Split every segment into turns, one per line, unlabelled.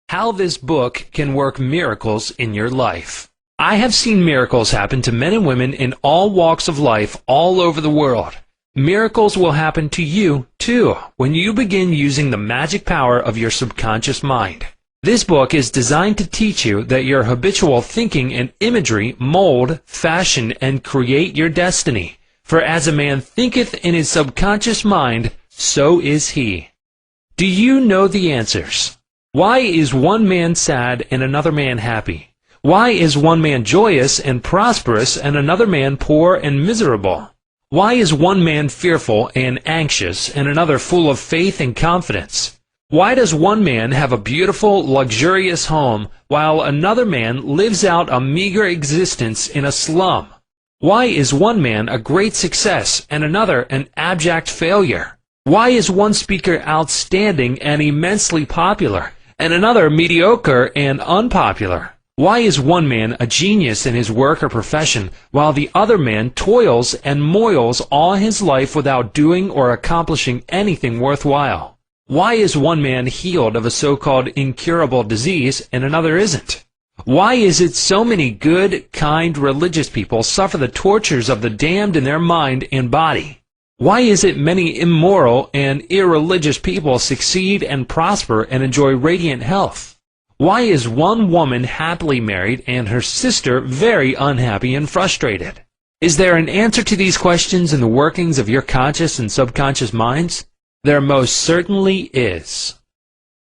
how this book can work miracles in your life. I have seen miracles happen to men and women in all walks of life all over the world. Miracles will happen to you, too, when you begin using the magic power of your subconscious mind. This book is designed to teach you that your habitual thinking and imagery mold, fashion, and create your destiny. For as a man thinketh in his subconscious mind, so is he. Do you know the answers? Why is one man sad and another man happy? Why is one man joyous and prosperous and another man poor and miserable? Why is one man fearful and anxious and another full of faith and confidence? Why does one man have a beautiful, luxurious home while another man lives out a meager existence in a slum? Why is one man a great success and another an abject failure? Why is one speaker outstanding and immensely popular and another mediocre and unpopular? Why is one man a genius in his work or profession, while the other man toils and moils all his life without doing or accomplishing anything worthwhile? Why is one man healed of a so-called incurable disease and another isn't? Why is it so many good, kind, religious people suffer the tortures of the damned in their mind and body? Why is it many immoral and irreligious people succeed and prosper and enjoy radiant health? Why is one woman happily married and her sister very unhappy and frustrated? Is there an answer to these questions in the workings of your conscious and subconscious minds? There most certainly is.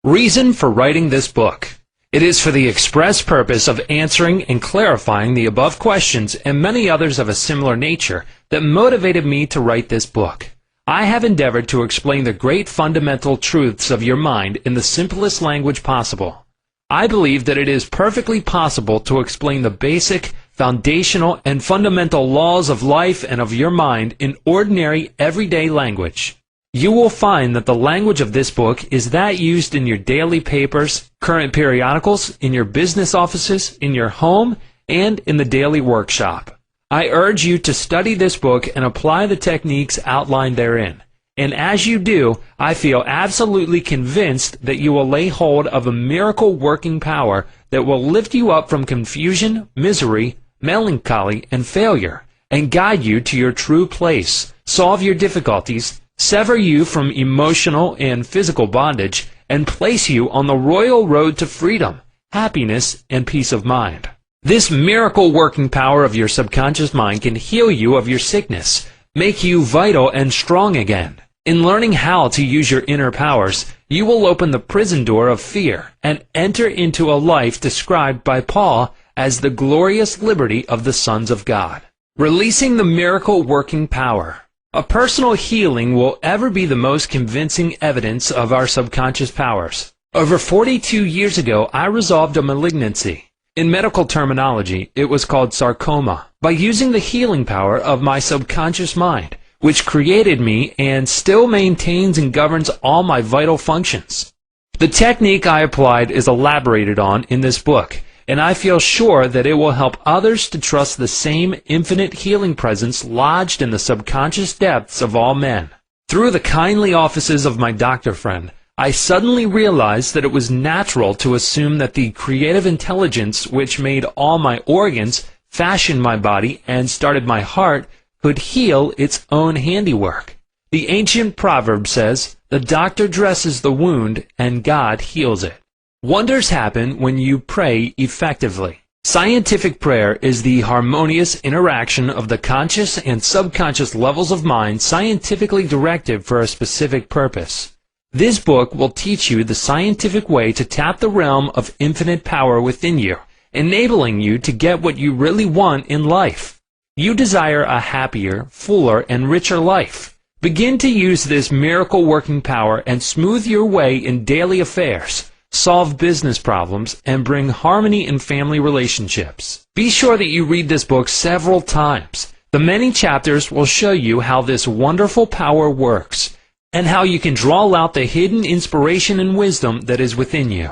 Reason for writing this book. It is for the express purpose of answering and clarifying the above questions and many others of a similar nature that motivated me to write this book. I have endeavored to explain the great fundamental truths of your mind in the simplest language possible. I believe that it is perfectly possible to explain the basic, foundational, and fundamental laws of life and of your mind in ordinary, everyday language. You will find that the language of this book is that used in your daily papers, current periodicals, in your business offices, in your home, and in the daily workshop. I urge you to study this book and apply the techniques outlined therein. And as you do, I feel absolutely convinced that you will lay hold of a miracle-working power that will lift you up from confusion, misery, melancholy, and failure, and guide you to your true place, solve your difficulties, sever you from emotional and physical bondage, and place you on the royal road to freedom, happiness, and peace of mind. This miracle-working power of your subconscious mind can heal you of your sickness, make you vital and strong again. In learning how to use your inner powers, you will open the prison door of fear and enter into a life described by Paul as the glorious liberty of the sons of God. Releasing the miracle-working power. A personal healing will ever be the most convincing evidence of our subconscious powers. Over 42 years ago, I resolved a malignancy. In medical terminology, it was called sarcoma, by using the healing power of my subconscious mind, which created me and still maintains and governs all my vital functions. The technique I applied is elaborated on in this book, and I feel sure that it will help others to trust the same infinite healing presence lodged in the subconscious depths of all men. Through the kindly offices of my doctor friend, I suddenly realized that it was natural to assume that the creative intelligence which made all my organs, fashioned my body, and started my heart could heal its own handiwork. The ancient proverb says, "The doctor dresses the wound and God heals it." Wonders happen when you pray effectively. Scientific prayer is the harmonious interaction of the conscious and subconscious levels of mind scientifically directed for a specific purpose. This book will teach you the scientific way to tap the realm of infinite power within you, enabling you to get what you really want in life. You desire a happier, fuller, and richer life. Begin to use this miracle-working power and smooth your way in daily affairs, solve business problems, and bring harmony in family relationships. Be sure that you read this book several times. The many chapters will show you how this wonderful power works, and how you can draw out the hidden inspiration and wisdom that is within you.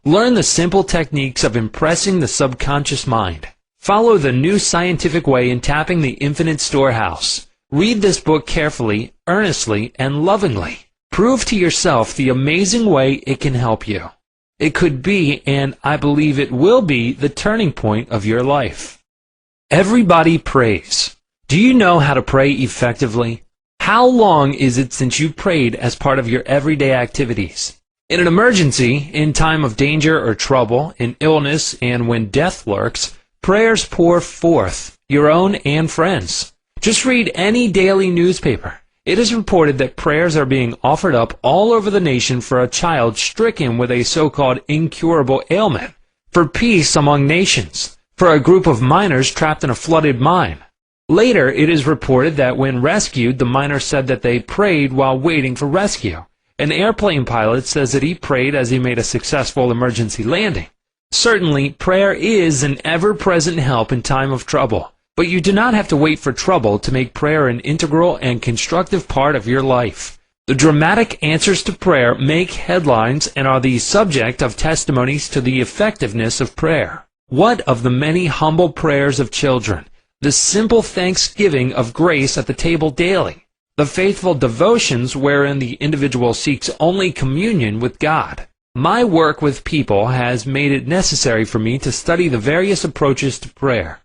Learn the simple techniques of impressing the subconscious mind. Follow the new scientific way in tapping the infinite storehouse. Read this book carefully, earnestly, and lovingly. Prove to yourself the amazing way it can help you. It could be, and I believe it will be, the turning point of your life. Everybody prays. Do you know how to pray effectively? How long is it since you prayed as part of your everyday activities? In an emergency, in time of danger or trouble, in illness, and when death lurks, prayers pour forth, your own and friends. Just read any daily newspaper. It is reported that prayers are being offered up all over the nation for a child stricken with a so-called incurable ailment, for peace among nations, for a group of miners trapped in a flooded mine. Later, it is reported that when rescued, the miners said that they prayed while waiting for rescue. An airplane pilot says that he prayed as he made a successful emergency landing. Certainly, prayer is an ever-present help in time of trouble. But you do not have to wait for trouble to make prayer an integral and constructive part of your life. The dramatic answers to prayer make headlines and are the subject of testimonies to the effectiveness of prayer. What of the many humble prayers of children, the simple thanksgiving of grace at the table daily, the faithful devotions wherein the individual seeks only communion with God? My work with people has made it necessary for me to study the various approaches to prayer.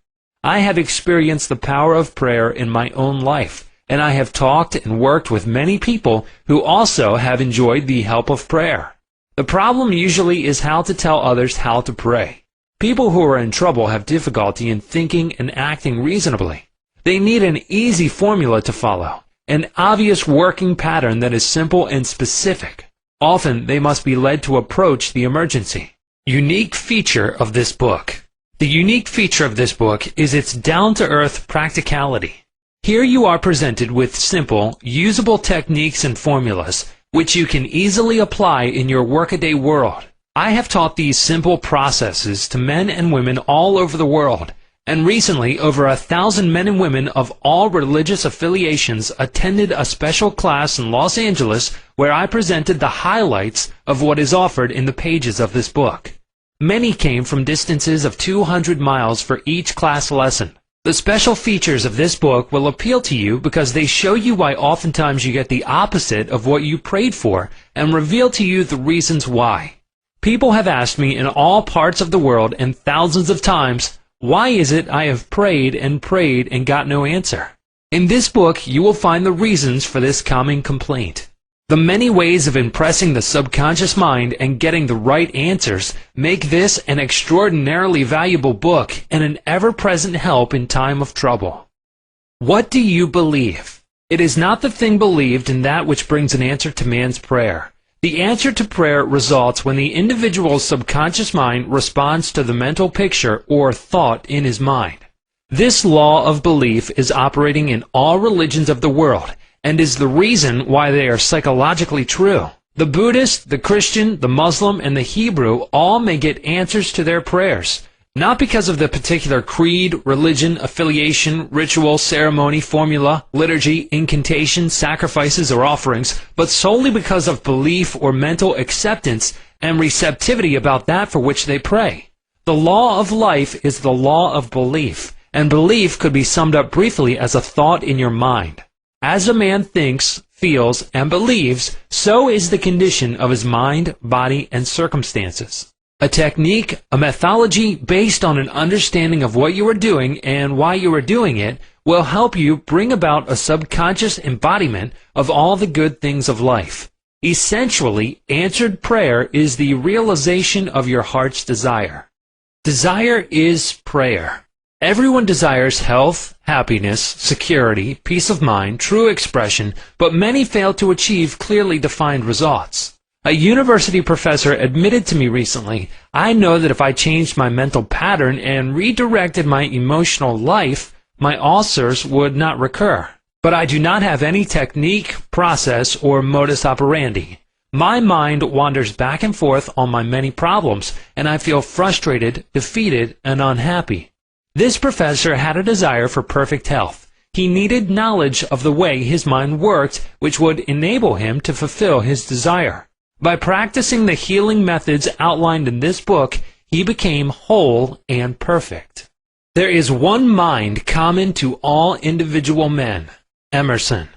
I have experienced the power of prayer in my own life, and I have talked and worked with many people who also have enjoyed the help of prayer. The problem usually is how to tell others how to pray. People who are in trouble have difficulty in thinking and acting reasonably. They need an easy formula to follow, an obvious working pattern that is simple and specific. Often they must be led to approach the emergency. Unique feature of this book. The unique feature of this book is its down-to-earth practicality. Here you are presented with simple, usable techniques and formulas which you can easily apply in your workaday world. I have taught these simple processes to men and women all over the world, and recently over 1,000 men and women of all religious affiliations attended a special class in Los Angeles where I presented the highlights of what is offered in the pages of this book. Many came from distances of 200 miles for each class lesson. The special features of this book will appeal to you because they show you why oftentimes you get the opposite of what you prayed for and reveal to you the reasons why. People have asked me in all parts of the world and thousands of times, why is it I have prayed and got no answer? In this book you will find the reasons for this common complaint. The many ways of impressing the subconscious mind and getting the right answers make this an extraordinarily valuable book and an ever-present help in time of trouble. What do you believe? It is not the thing believed in that which brings an answer to man's prayer. The answer to prayer results when the individual's subconscious mind responds to the mental picture or thought in his mind. This law of belief is operating in all religions of the world, and is the reason why they are psychologically true. The Buddhist, the Christian, the Muslim, and the Hebrew all may get answers to their prayers, not because of the particular creed, religion, affiliation, ritual, ceremony, formula, liturgy, incantation, sacrifices, or offerings, but solely because of belief or mental acceptance and receptivity about that for which they pray. The law of life is the law of belief, and belief could be summed up briefly as a thought in your mind. As a man thinks, feels, and believes, so is the condition of his mind, body, and circumstances. A technique, a methodology based on an understanding of what you are doing and why you are doing it will help you bring about a subconscious embodiment of all the good things of life. Essentially, answered prayer is the realization of your heart's desire. Desire is prayer. Everyone desires health, happiness, security, peace of mind, true expression, but many fail to achieve clearly defined results. A university professor admitted to me recently, I know that if I changed my mental pattern and redirected my emotional life, my ulcers would not recur. But I do not have any technique, process, or modus operandi. My mind wanders back and forth on my many problems, and I feel frustrated, defeated, and unhappy. This professor had a desire for perfect health. He needed knowledge of the way his mind worked, which would enable him to fulfill his desire. By practicing the healing methods outlined in this book, he became whole and perfect. There is one mind common to all individual men. Emerson.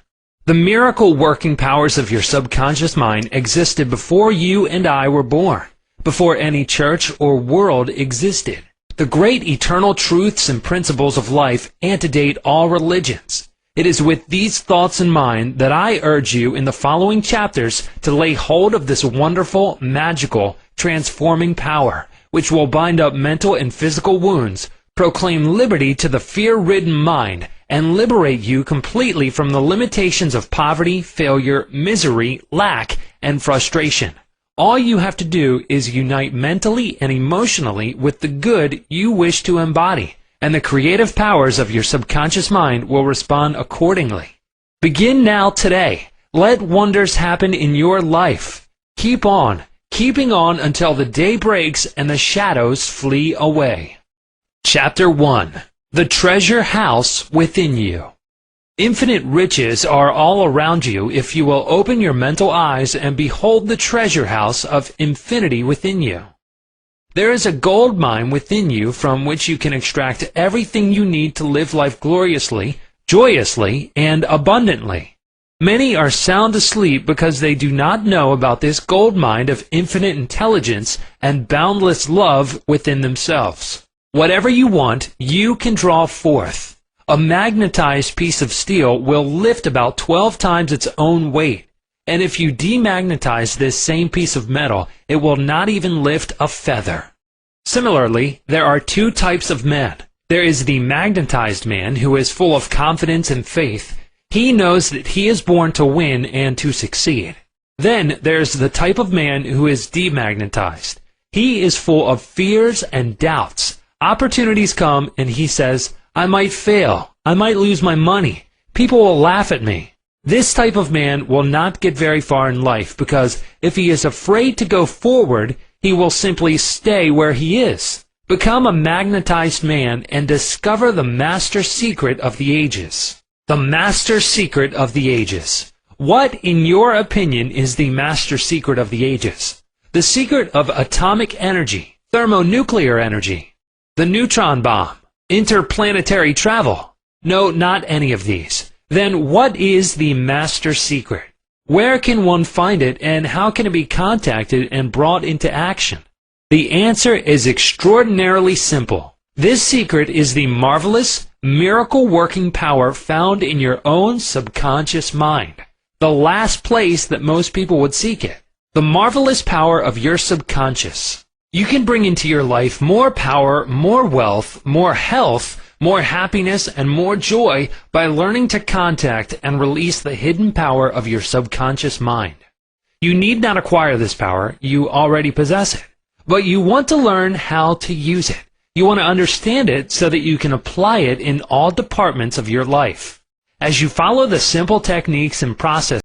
The miracle working powers of your subconscious mind existed before you and I were born. before any church or world existed. The great eternal truths and principles of life antedate all religions. It is with these thoughts in mind that I urge you in the following chapters to lay hold of this wonderful, magical, transforming power, which will bind up mental and physical wounds, proclaim liberty to the fear-ridden mind, and liberate you completely from the limitations of poverty, failure, misery, lack, and frustration. All you have to do is unite mentally and emotionally with the good you wish to embody, and the creative powers of your subconscious mind will respond accordingly. Begin now today. Let wonders happen in your life. Keep on, keeping on until the day breaks and the shadows flee away. Chapter 1. The Treasure House Within You. Infinite riches are all around you if you will open your mental eyes and behold the treasure house of infinity within you. There is a gold mine within you from which you can extract everything you need to live life gloriously, joyously, and abundantly. Many are sound asleep because they do not know about this gold mine of infinite intelligence and boundless love within themselves. Whatever you want, you can draw forth. A magnetized piece of steel will lift about 12 times its own weight, and if you demagnetize this same piece of metal, it will not even lift a feather. Similarly, there are two types of men. There is the magnetized man who is full of confidence and faith. He knows that he is born to win and to succeed. Then there's the type of man who is demagnetized. He is full of fears and doubts. Opportunities come and he says, I might fail. I might lose my money. People will laugh at me. This type of man will not get very far in life because if he is afraid to go forward, he will simply stay where he is. Become a magnetized man and discover the master secret of the ages. The master secret of the ages. What, in your opinion, is the master secret of the ages? The secret of atomic energy, thermonuclear energy, the neutron bomb, interplanetary travel? No, not any of these. Then what is the master secret? Where can one find it and how can it be contacted and brought into action? The answer is extraordinarily simple. This secret is the marvelous, miracle-working power found in your own subconscious mind, the last place that most people would seek it. The marvelous power of your subconscious. You can bring into your life more power, more wealth, more health, more happiness, and more joy by learning to contact and release the hidden power of your subconscious mind. You need not acquire this power, you already possess it. But you want to learn how to use it. You want to understand it so that you can apply it in all departments of your life. As you follow the simple techniques and processes